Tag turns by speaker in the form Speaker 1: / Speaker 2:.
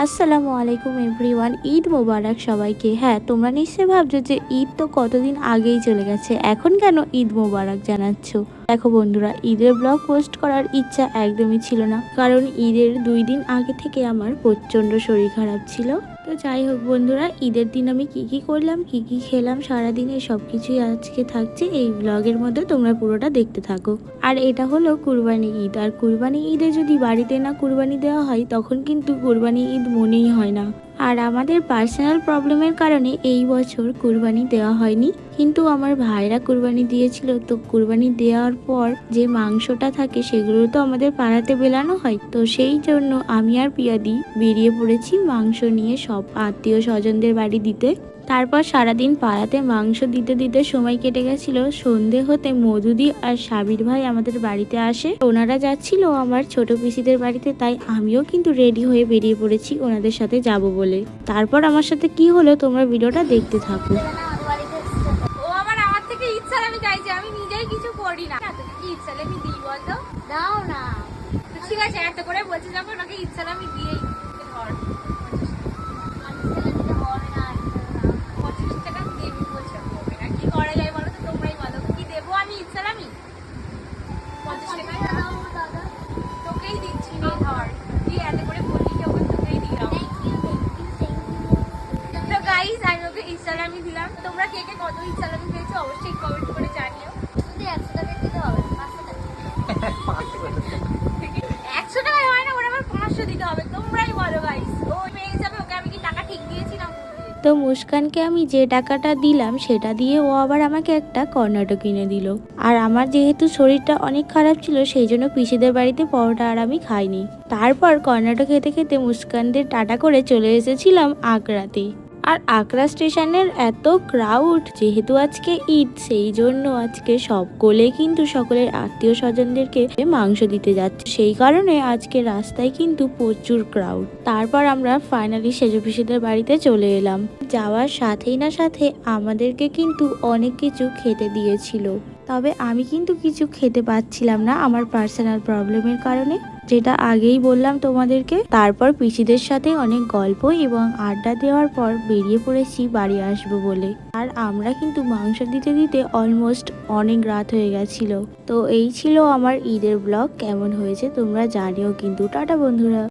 Speaker 1: আসসালামু আলাইকুম এভরিওয়ান, ঈদ মোবারক সবাইকে। হ্যাঁ, তোমরা নিশ্চয়ই ভাবছো যে ঈদ তো কতদিন আগেই চলে গেছে, এখন কেন ঈদ মোবারক জানাচ্ছ। দেখো বন্ধুরা, ঈদের ব্লগ পোস্ট করার ইচ্ছা একদমই ছিল না, কারণ ঈদের 2 দিন আগে থেকে আমার প্রচণ্ড শরীর খারাপ ছিল। তো যাই হোক বন্ধুরা, ঈদের দিন আমি কি করলাম, কি খেলাম সারাদিনে সব কিছুই আজকে থাকছে এই ব্লগের মধ্যে, তোমরা পুরোটা দেখতে থাকো। আর এটা হলো কুরবানি ঈদ, আর কুরবানি ঈদে যদি বাড়িতে না কুরবানি দেওয়া হয় তখন কিন্তু কুরবানি ঈদ মনেই হয় না। আর আমাদের পার্সোনাল প্রবলেমের কারণে এই বছর কুরবানি দেওয়া হয়নি, কিন্তু আমার ভাইরা কুরবানি দিয়েছিল। তো কুরবানি দেওয়ার পর যে মাংসটা থাকে সেগুলো তো আমাদের পাড়াতে বেলানো হয়, তো সেই জন্য আমি আর পিয়াদি বেরিয়ে পড়েছি মাংস নিয়ে সব আত্মীয় স্বজনদের বাড়ি দিতে। তারপর সারাদিন পাড়াতে মাংস দিতে দিতে সময় কেটে গেছিল। সন্ধে হতে মধুদি আর সাবির ভাই আমাদের বাড়িতে আসে। ওনারা যাচ্ছিল আমার ছোট পিসিদের বাড়িতে, তাই আমিও কিন্তু রেডি হয়ে বেরিয়ে পড়েছি ওনাদের সাথে যাব বলে। তারপর আমার সাথে কি হলো তোমরা ভিডিওটা দেখতে থাকো।
Speaker 2: ও আবার আমার থেকে ইচ্ছা আমি চাইছি, আমি নিজেই কিছু করি না। তোকে কি ইচ্ছা আমি দিই বলতো? দাও না। ঠিক আছে, এত করে বলছি যখন ওকে ইচ্ছা আমি দিয়েই ধর। 25 টাকা দেবি বলছে, হবে না। কি করা যায় বলো তো, তোমরাই বলো কি দেবো আমি ইচ্ছা আমি 50 টাকা তোকেই দিচ্ছি নে, ধর। তুই এত করে বললি যখন তোকেই দিলাম। তো গাইস, আমি ওকে ইনস্টাগ্রামে দিলাম। তোমরা কে কে কত ইনস্টাগ্রামে পেয়েছো অবশ্যই কমেন্ট করে জানিও। শুধু 100 টাকা দিতে হবে, 500 টাকা 100 টাকায় হয় না, ওরা আবার 500 দিতে হবে। তোমরাই বলো গাইস, ও মেয়ে হিসাবে ওকে আমি কি টাকা ঠিক দিয়েছি না?
Speaker 1: তো মুস্কানকে আমি যে টাকাটা দিলাম সেটা দিয়ে ও আবার আমাকে একটা কর্নাটক কিনে দিল। আর আমার যেহেতু শরীরটা অনেক খারাপ ছিল, সেই জন্য পিসিদের বাড়িতে পরোটা আর আমি খাইনি। তারপর কর্নাটক খেতে খেতে মুস্কানদের টাটা করে চলে এসেছিলাম আগ্রাতে। আর আগ্রা স্টেশনের এত ক্রাউড, যেহেতু আজকে ঈদ সেই জন্য আজকে সকলে কিন্তু সকলের আত্মীয় স্বজনদেরকে মাংস দিতে যাচ্ছে, সেই কারণে আজকে রাস্তায় কিন্তু প্রচুর ক্রাউড। তারপর আমরা ফাইনালি সেজো পিসিদের বাড়িতে চলে এলাম। যাওয়ার সাথেই না সাথে আমাদেরকে কিন্তু অনেক কিছু খেতে দিয়েছিল, তবে আমি কিন্তু কিছু খেতে পাচ্ছিলাম না আমার পার্সোনাল প্রবলেমের কারণে, যেটা আগেই বললাম তোমাদেরকে। তারপর পিসিদের সাথে অনেক গল্প এবং আড্ডা দেওয়ার পর বেরিয়ে পড়েছি বাড়ি আসবো বলে। আর আমরা কিন্তু মাংস দিতে দিতে অলমোস্ট অনেক রাত হয়ে গেছিল। তো এই ছিল আমার ঈদের ব্লগ, কেমন হয়েছে তোমরা জানিও কিন্তু। টাটা বন্ধুরা।